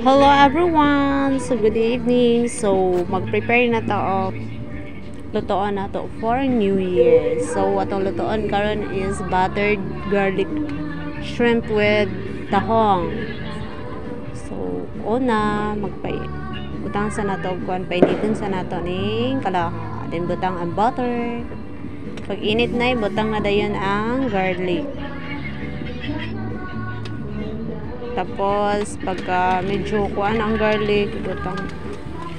Hello everyone! So good evening. So mag-prepare na to of lutoan na to for New Year. So atong lutoan karon is buttered garlic shrimp with tahong. So una butang sa nato kuan painiton sa nato ning kalaha. Then butang ang butter. Pag init na butang na dayon ang garlic. Tapos pagka medyo kuan ang garlic butang.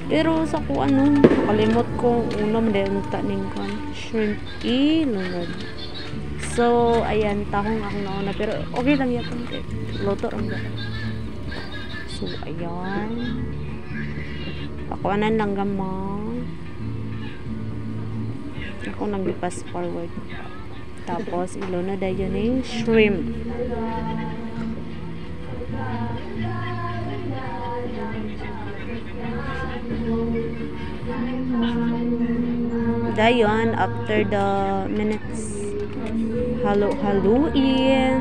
Pero sa kuan nun kalimot ko unom din taning kuan shrimp ilunod. So ayan tahong ako nauna pero okay lang yaton kay luto ang ba. So ayan. Pakuanan lang gamang. Ako nag-pass forward. Tapos ilunod dayon yung shrimp. Dayon after the minutes halo-haluin.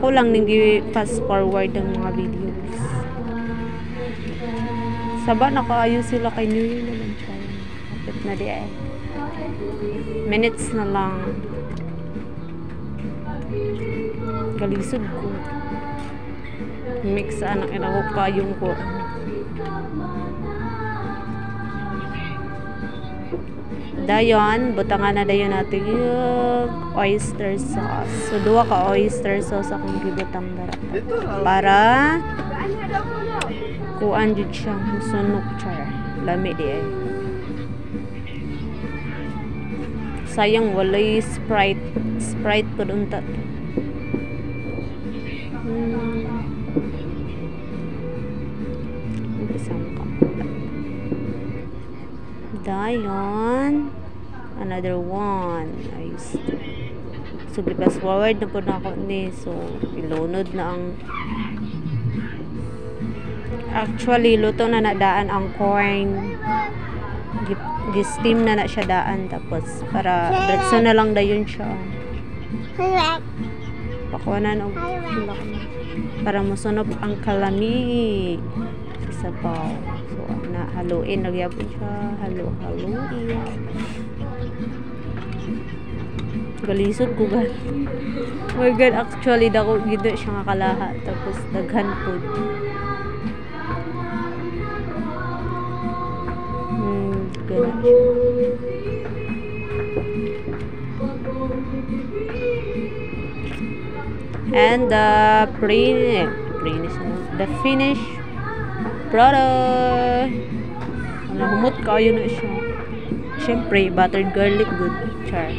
Ako lang nang fast forward ang mga videos. Saba nakaayos sila kay New Year naman siya. Kapit na di ay. Minutes na lang. Kalisod ko. Mix anak inahok kayong ko. Dayon, butangan na dayon natin yung oyster sauce. So, duwa ka oyster sauce akong gibutang dara. Para kuan jud siyang sunok char. Lami di ay. Sayang walay Sprite. Sprite po unta. Dayon another one. Ayos. So fast forward na po na ako ni. So ilunod na ang actually luto na nadaan ang corn. Steam na siya daan tapos para diretso na lang dayon siya. Pakuanan og para musunog ang kalami sa sabaw. So na haluin nagyapon siya, haluin. Galisod ko gan. Oh my god, actually dako gid siya nga kalaha tapos daghan pud. Ganun siya. And the finished product. Humot kayo na siya. Siyempre, buttered garlic good char.